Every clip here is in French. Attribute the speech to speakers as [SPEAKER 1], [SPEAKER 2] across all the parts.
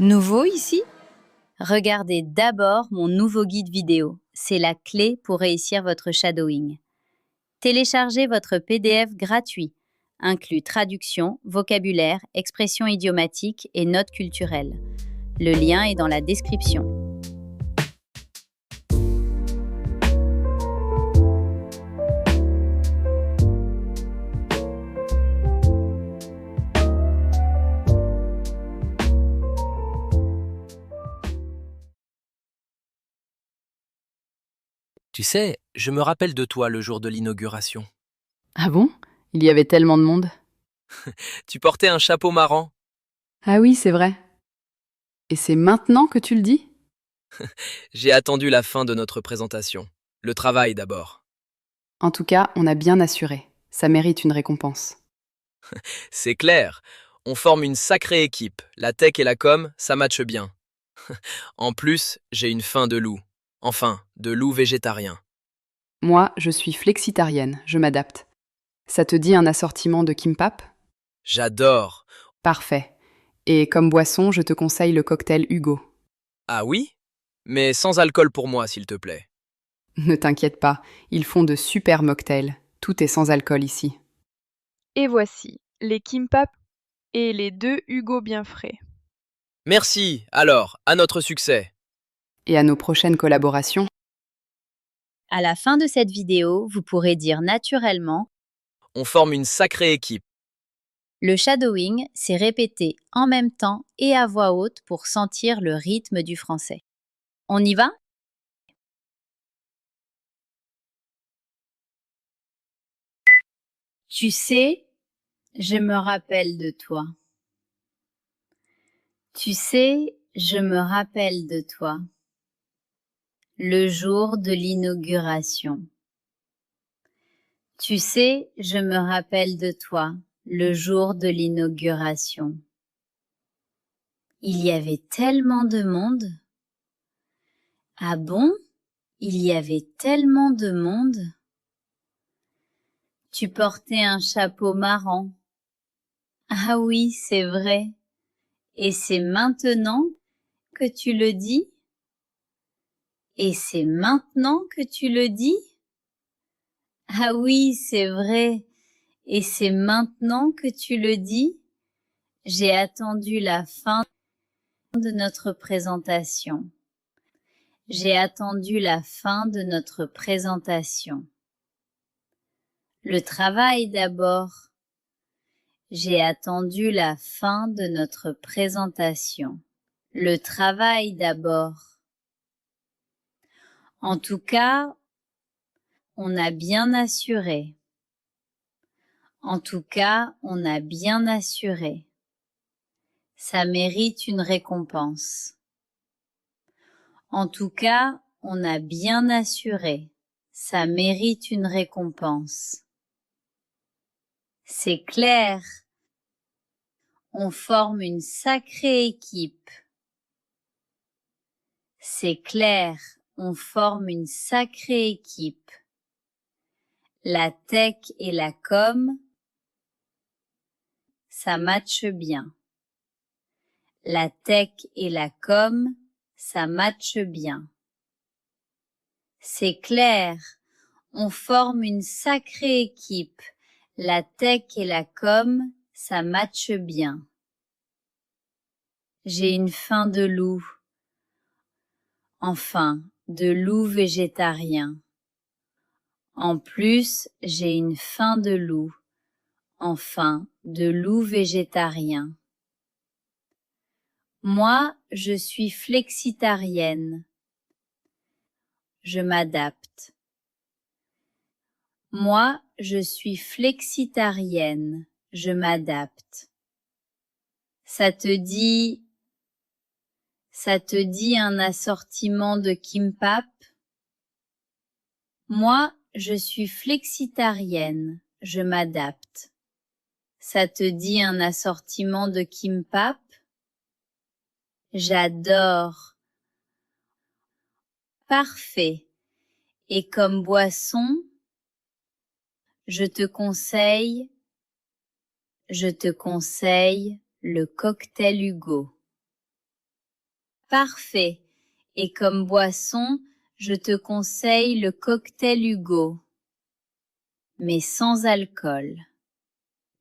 [SPEAKER 1] Nouveau ici? Regardez d'abord mon nouveau guide vidéo. C'est la clé pour réussir votre shadowing. Téléchargez votre PDF gratuit, inclut traduction, vocabulaire, expressions idiomatiques et notes culturelles. Le lien est dans la description.
[SPEAKER 2] Tu sais, je me rappelle de toi le jour de l'inauguration.
[SPEAKER 3] Ah bon? Il y avait tellement de monde.
[SPEAKER 2] Tu portais un chapeau marrant.
[SPEAKER 3] Ah oui, c'est vrai. Et c'est maintenant que tu le dis?
[SPEAKER 2] J'ai attendu la fin de notre présentation. Le travail d'abord.
[SPEAKER 3] En tout cas, on a bien assuré. Ça mérite une récompense.
[SPEAKER 2] C'est clair, on forme une sacrée équipe. La tech et la com, ça matche bien. En plus, j'ai une faim de loup. Enfin, de loup végétarien.
[SPEAKER 3] Moi, je suis flexitarienne, je m'adapte. Ça te dit un assortiment de kimbap?
[SPEAKER 2] J'adore.
[SPEAKER 3] Parfait. Et comme boisson, je te conseille le cocktail Hugo.
[SPEAKER 2] Ah oui? Mais sans alcool pour moi, s'il te plaît.
[SPEAKER 3] Ne t'inquiète pas, ils font de super mocktails. Tout est sans alcool ici.
[SPEAKER 4] Et voici les kimbap et les 2 Hugo bien frais.
[SPEAKER 2] Merci, alors, à notre succès.
[SPEAKER 3] Et à nos prochaines collaborations.
[SPEAKER 1] À la fin de cette vidéo, vous pourrez dire naturellement
[SPEAKER 2] On forme une sacrée équipe.
[SPEAKER 1] le shadowing, c'est répéter en même temps et à voix haute pour sentir le rythme du français. On y va? Tu sais, je me rappelle de toi. Tu sais, je me rappelle de toi. Le jour de l'inauguration. Tu sais, je me rappelle de toi. Le jour de l'inauguration. Il y avait tellement de monde. Ah bon? Il y avait tellement de monde. Tu portais un chapeau marrant. Ah oui, c'est vrai. Et c'est maintenant que tu le dis? Et c'est maintenant que tu le dis? Ah oui, c'est vrai. Et c'est maintenant que tu le dis? J'ai attendu la fin de notre présentation. J'ai attendu la fin de notre présentation. Le travail d'abord. J'ai attendu la fin de notre présentation. Le travail d'abord. En tout cas, on a bien assuré. En tout cas, on a bien assuré. Ça mérite une récompense. En tout cas, on a bien assuré. Ça mérite une récompense. C'est clair. On forme une sacrée équipe. C'est clair. On forme une sacrée équipe. La tech et la com, ça matche bien. La tech et la com, ça matche bien. C'est clair, on forme une sacrée équipe. La tech et la com, ça matche bien. J'ai une faim de loup. Enfin, de loup végétarien. En plus, j'ai une faim de loup. Enfin, de loup végétarien. Moi, je suis flexitarienne. Je m'adapte. Moi, je suis flexitarienne. Je m'adapte. Ça te dit un assortiment de kimbap? Moi, je suis flexitarienne. Je m'adapte. Ça te dit un assortiment de kimbap? J'adore. Parfait. Et comme boisson, je te conseille le cocktail Hugo. Parfait. Et comme boisson, je te conseille le cocktail Hugo. Mais sans alcool.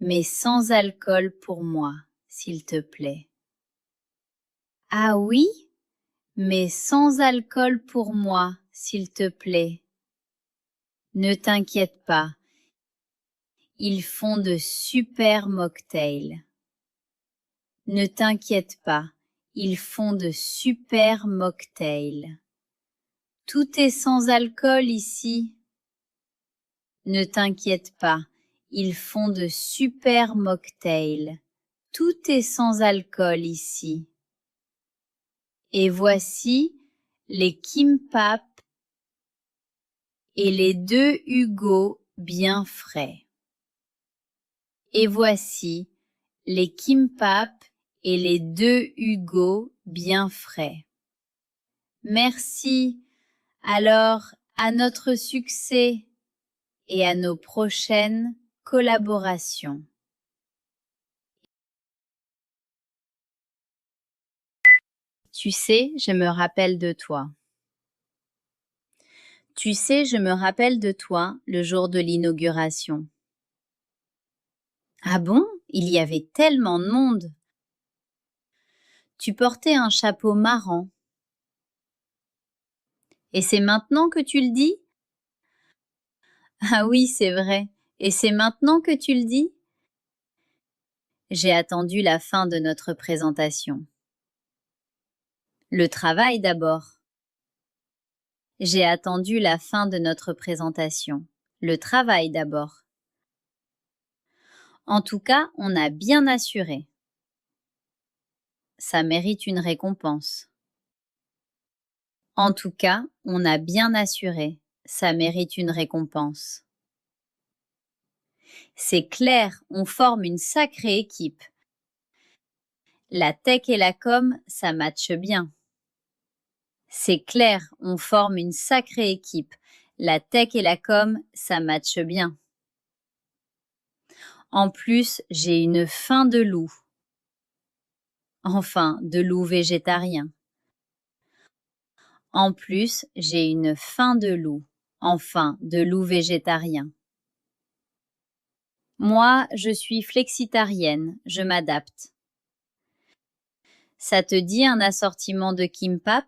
[SPEAKER 1] Mais sans alcool pour moi, s'il te plaît. Ah oui? Mais sans alcool pour moi, s'il te plaît. Ne t'inquiète pas. Ils font de super mocktails. Ne t'inquiète pas. Ils font de super mocktails. Tout est sans alcool ici. Ne t'inquiète pas. Ils font de super mocktails. Tout est sans alcool ici. Et voici les kimbap et les 2 Hugo bien frais. Et voici les kimbap et les 2 Hugo bien frais. Merci. Alors, à notre succès et à nos prochaines collaborations. Tu sais, je me rappelle de toi. Tu sais, je me rappelle de toi le jour de l'inauguration. Ah bon? Il y avait tellement de monde. Tu portais un chapeau marrant. Et c'est maintenant que tu le dis? Ah oui, c'est vrai. Et c'est maintenant que tu le dis? J'ai attendu la fin de notre présentation. Le travail d'abord. J'ai attendu la fin de notre présentation. Le travail d'abord. En tout cas, on a bien assuré. Ça mérite une récompense. En tout cas, on a bien assuré. Ça mérite une récompense. C'est clair, on forme une sacrée équipe. La tech et la com, ça matche bien. C'est clair, on forme une sacrée équipe. La tech et la com, ça matche bien. En plus, j'ai une faim de loup. Enfin, de loup végétarien. En plus, j'ai une faim de loup. Enfin, de loup végétarien. Moi, je suis flexitarienne, je m'adapte. Ça te dit un assortiment de kimbap?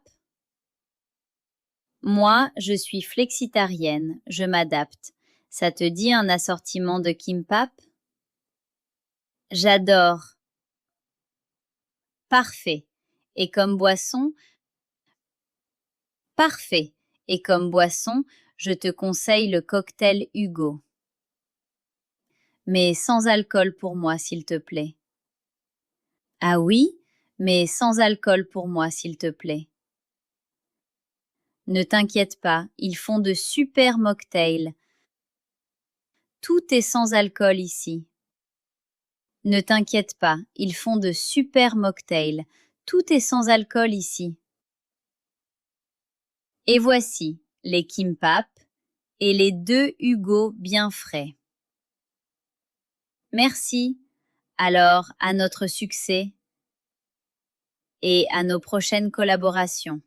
[SPEAKER 1] Moi, je suis flexitarienne, je m'adapte. Ça te dit un assortiment de kimbap? J'adore. Parfait. Et comme boisson? Parfait. Et comme boisson, je te conseille le cocktail Hugo. Mais sans alcool pour moi, s'il te plaît. Ah oui? Mais sans alcool pour moi, s'il te plaît. Ne t'inquiète pas, ils font de super mocktails. Tout est sans alcool ici. Ne t'inquiète pas, ils font de super mocktails. Tout est sans alcool ici. Et voici les kimbap et les 2 Hugo bien frais. Merci. Alors, à notre succès et à nos prochaines collaborations.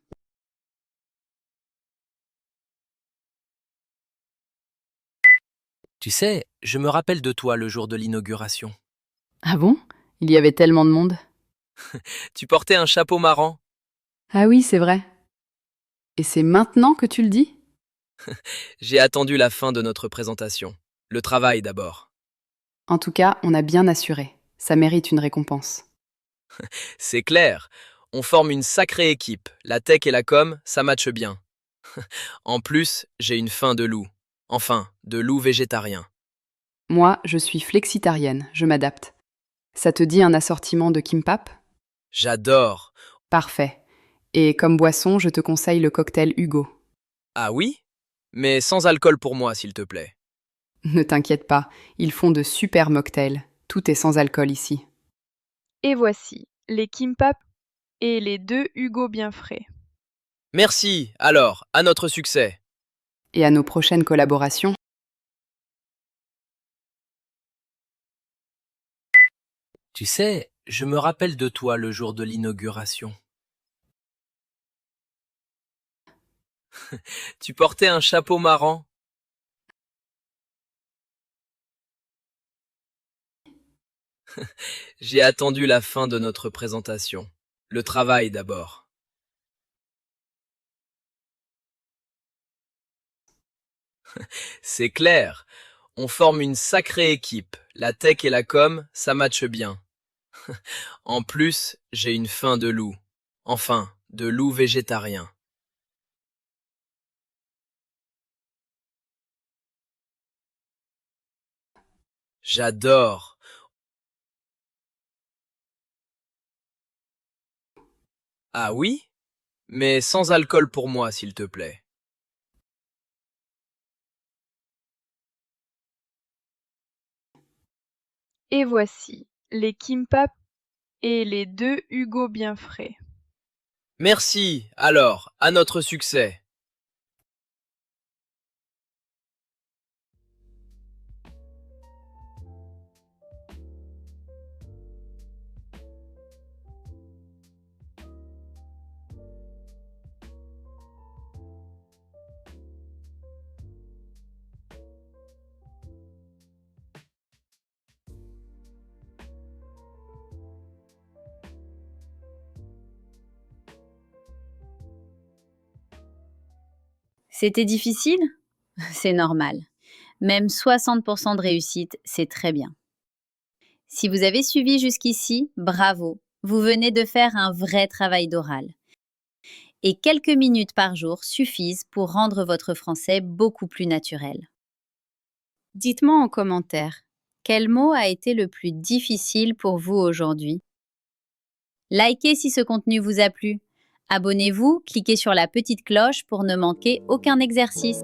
[SPEAKER 2] Tu sais, je me rappelle de toi le jour de l'inauguration.
[SPEAKER 3] Ah bon? Il y avait tellement de monde.
[SPEAKER 2] Tu portais un chapeau marrant.
[SPEAKER 3] Ah oui, c'est vrai. Et c'est maintenant que tu le dis?
[SPEAKER 2] J'ai attendu la fin de notre présentation. Le travail d'abord.
[SPEAKER 3] En tout cas, on a bien assuré. Ça mérite une récompense.
[SPEAKER 2] C'est clair, on forme une sacrée équipe. La tech et la com, ça matche bien. En plus, j'ai une faim de loup. Enfin, de loup végétarien.
[SPEAKER 3] Moi, je suis flexitarienne, je m'adapte. Ça te dit un assortiment de kimbap?
[SPEAKER 2] J'adore.
[SPEAKER 3] Parfait. Et comme boisson, je te conseille le cocktail Hugo.
[SPEAKER 2] Ah oui? Mais sans alcool pour moi, s'il te plaît.
[SPEAKER 3] Ne t'inquiète pas, ils font de super mocktails. Tout est sans alcool ici.
[SPEAKER 4] Et voici les kimbap et les 2 Hugo bien frais.
[SPEAKER 2] Merci, alors, à notre succès.
[SPEAKER 3] Et à nos prochaines collaborations.
[SPEAKER 2] Tu sais, je me rappelle de toi le jour de l'inauguration. Tu portais un chapeau marrant. J'ai attendu la fin de notre présentation. Le travail d'abord. C'est clair. On forme une sacrée équipe. La tech et la com, ça matche bien. En plus, j'ai une faim de loup. Enfin, de loup végétarien. J'adore. Ah oui? Mais sans alcool pour moi, s'il te plaît.
[SPEAKER 4] Et voici les kimbap et les 2 Hugo bien frais.
[SPEAKER 2] Merci. Alors, à notre succès.
[SPEAKER 1] C'était difficile? C'est normal. Même 60% de réussite, c'est très bien. Si vous avez suivi jusqu'ici, bravo. Vous venez de faire un vrai travail d'oral. Et quelques minutes par jour suffisent pour rendre votre français beaucoup plus naturel. Dites-moi en commentaire, quel mot a été le plus difficile pour vous aujourd'hui? Likez si ce contenu vous a plu. Abonnez-vous, cliquez sur la petite cloche pour ne manquer aucun exercice.